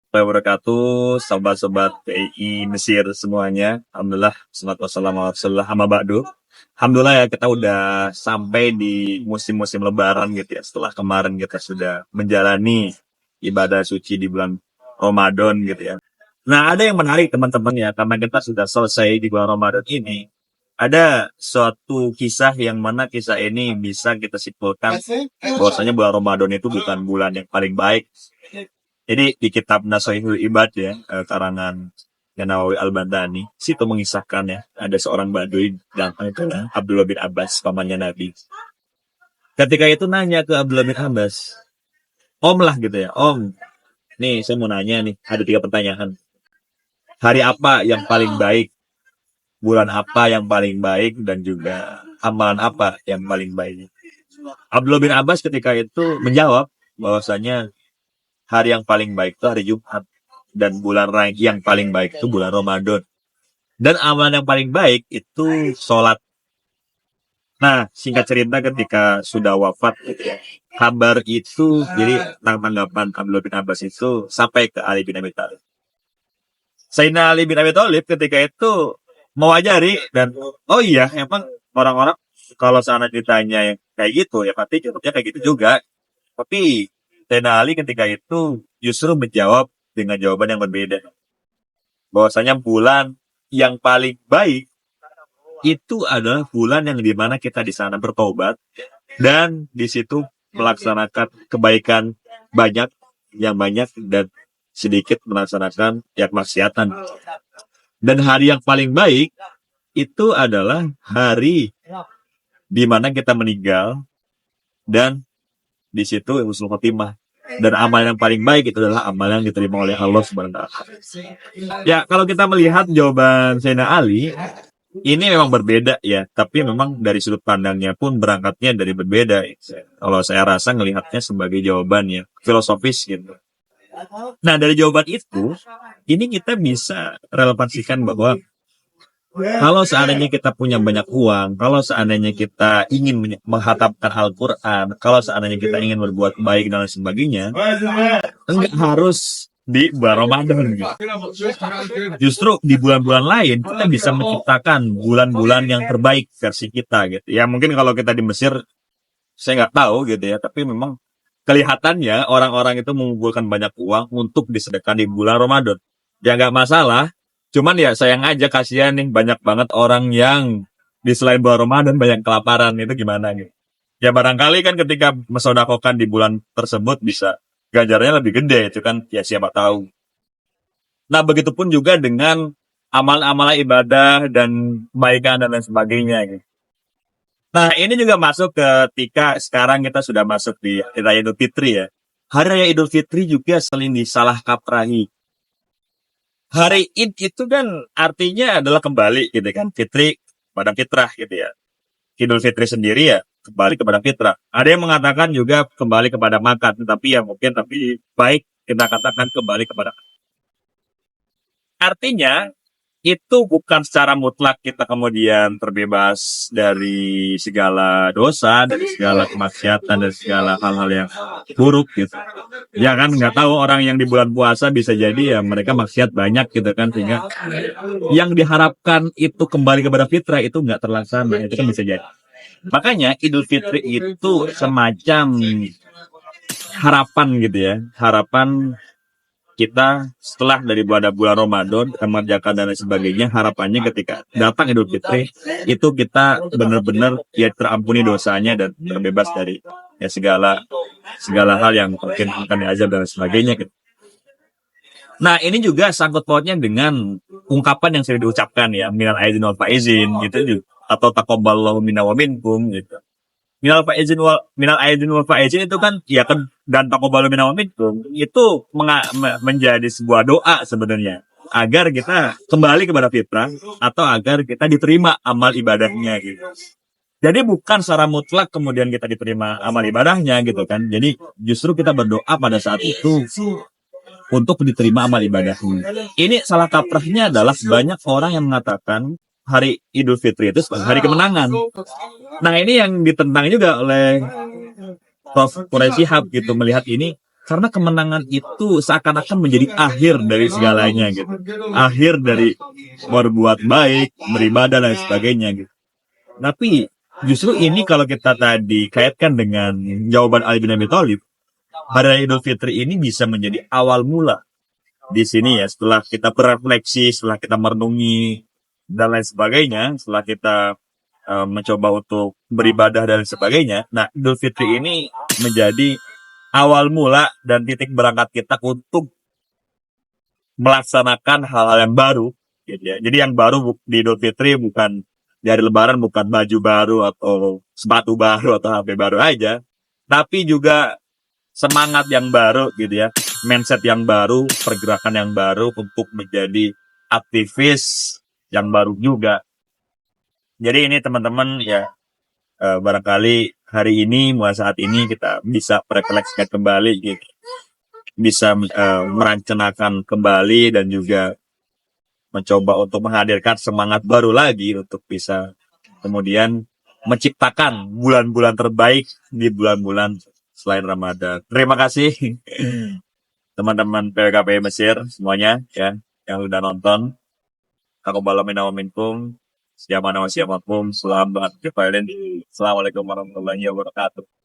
Wabarakatuh, sobat-sobat PI Mesir semuanya. Alhamdulillah, salatu wassalamu ala rasulillah, amma ba'du. Alhamdulillah ya, kita udah sampai di musim-musim lebaran gitu ya. Setelah kemarin kita sudah menjalani ibadah suci di bulan Ramadan gitu ya. Nah, ada yang menarik teman-teman ya, karena kita sudah selesai di bulan Ramadan ini. Ada suatu kisah yang mana kisah ini bisa kita simpulkan bahwasanya bulan Ramadan itu bukan bulan yang paling baik. Jadi di kitab Nashihul Ibad ya, karangan Nawawi Al-Bantani, situ mengisahkan ya, ada seorang Baduy datang ke Abdullah bin Abbas, pamannya Nabi. Ketika itu nanya ke Abdullah bin Abbas, Om lah gitu ya, Om, nih saya mau nanya nih, ada 3 pertanyaan. Hari apa yang paling baik? Bulan apa yang paling baik? Dan juga amalan apa yang paling baik? Abdullah bin Abbas ketika itu menjawab bahwasanya hari yang paling baik itu hari Jumat. Dan bulan yang paling baik itu bulan Ramadan. Dan amalan yang paling baik itu sholat. Nah, singkat cerita ketika sudah wafat, kabar itu, jadi tanggapan Abdullah bin Abbas itu sampai ke Ali bin Abi Thalib. Sayyidina Ali bin Abi Thalib ketika itu mewajari dan, oh iya, emang orang-orang kalau seandainya ditanya yang kayak gitu, ya pasti jawabnya kayak gitu juga. Tapi Sayyidina Ali ketika itu justru menjawab dengan jawaban yang berbeda. Bahwasanya bulan yang paling baik itu adalah bulan yang dimana kita di sana bertobat dan di situ melaksanakan kebaikan banyak, yang banyak dan sedikit melaksanakan yang maksiatan. Dan hari yang paling baik itu adalah hari dimana kita meninggal dan di situ husnul khotimah. Dan amal yang paling baik itu adalah amal yang diterima oleh Allah Subhanahu wa taala. Ya, kalau kita melihat jawaban Sayyidina Ali, ini memang berbeda ya, tapi memang dari sudut pandangnya pun berangkatnya dari berbeda. Kalau saya rasa melihatnya sebagai jawaban ya filosofis gitu. Nah, dari jawaban itu, ini kita bisa relevansikan bahwa kalau seandainya kita punya banyak uang, kalau seandainya kita ingin menghatapkan Al-Quran, kalau seandainya kita ingin berbuat baik dan lain sebagainya, enggak harus di bulan Ramadan. Gitu. Justru di bulan-bulan lain kita bisa menciptakan bulan-bulan yang terbaik versi kita gitu. Ya mungkin kalau kita di Mesir, saya nggak tahu gitu ya, tapi memang kelihatannya orang-orang itu mengumpulkan banyak uang untuk disedekahkan di bulan Ramadan. Ya nggak masalah. Cuman ya sayang aja, kasihan nih banyak banget orang yang di selain bulan Ramadan banyak kelaparan, itu gimana gitu. Ya barangkali kan ketika mensodakokan di bulan tersebut bisa ganjarannya lebih gede itu kan, ya siapa tahu. Nah begitupun juga dengan amal-amal ibadah dan kebaikan dan lain sebagainya gitu. Nah ini juga masuk ketika sekarang kita sudah masuk di Hari Raya Idul Fitri ya. Hari Raya Idul Fitri juga sering disalah kaprahi. Hari Id itu kan artinya adalah kembali gitu kan, fitri kepada fitrah gitu ya. Idul Fitri sendiri ya kembali kepada fitrah. Ada yang mengatakan juga kembali kepada makan, tapi ya mungkin tapi baik kita katakan kembali kepada. Artinya itu bukan secara mutlak kita kemudian terbebas dari segala dosa, dari segala kemaksiatan, dari segala hal-hal yang buruk gitu. Ya kan nggak tahu orang yang di bulan puasa bisa jadi ya mereka maksiat banyak gitu kan, sehingga yang diharapkan itu kembali kepada fitrah itu nggak terlaksana, itu kan bisa jadi. Makanya Idul Fitri itu semacam harapan gitu ya, harapan kita setelah dari bulan Ramadan mengerjakan dan lain sebagainya, harapannya ketika datang Idul Fitri itu kita benar-benar ya terampuni dosanya dan terbebas dari ya segala hal yang mungkin akan diazab dan lain sebagainya gitu. Nah ini juga sangkut pautnya dengan ungkapan yang sering diucapkan ya, minal aidin wal faizin gitu, atau taqabbalallahu minna wa minkum gitu. Minal aidin wal faizin itu kan ya kan, dan taqabbalu minna wa minkum itu menjadi sebuah doa sebenarnya agar kita kembali kepada fitrah atau agar kita diterima amal ibadahnya gitu. Jadi bukan secara mutlak kemudian kita diterima amal ibadahnya gitu kan. Jadi justru kita berdoa pada saat itu untuk diterima amal ibadahnya. Ini salah kaprahnya adalah banyak orang yang mengatakan hari Idul Fitri itu sebagai hari kemenangan. Nah ini yang ditentang juga oleh Prof. Quraish Shihab gitu, melihat ini Karena kemenangan itu seakan-akan menjadi akhir dari segalanya gitu. Akhir dari berbuat baik, beribadah dan sebagainya gitu. Tapi justru ini kalau kita tadi kaitkan dengan jawaban Ali bin Abi Thalib, hari raya Idul Fitri ini bisa menjadi awal mula di sini ya, setelah kita berefleksi, setelah kita merenungi dan lain sebagainya, setelah kita mencoba untuk beribadah dan sebagainya. Nah, Idul Fitri ini menjadi awal mula dan titik berangkat kita untuk melaksanakan hal-hal yang baru gitu ya. Jadi yang baru di Idul Fitri bukan dari Lebaran, bukan baju baru atau sepatu baru atau HP baru aja, tapi juga semangat yang baru gitu ya, mindset yang baru, pergerakan yang baru untuk menjadi aktivis yang baru juga. Jadi ini teman-teman ya, barangkali hari ini mulai saat ini kita bisa merefleksikan kembali gitu, bisa merancangkan kembali dan juga mencoba untuk menghadirkan semangat baru lagi untuk bisa kemudian menciptakan bulan-bulan terbaik di bulan-bulan selain Ramadan. Terima kasih teman-teman PKP Mesir semuanya ya yang udah nonton. Aku balamin minkum. Siapa nama siapapun. Selamat kembali. Assalamualaikum warahmatullahi wabarakatuh.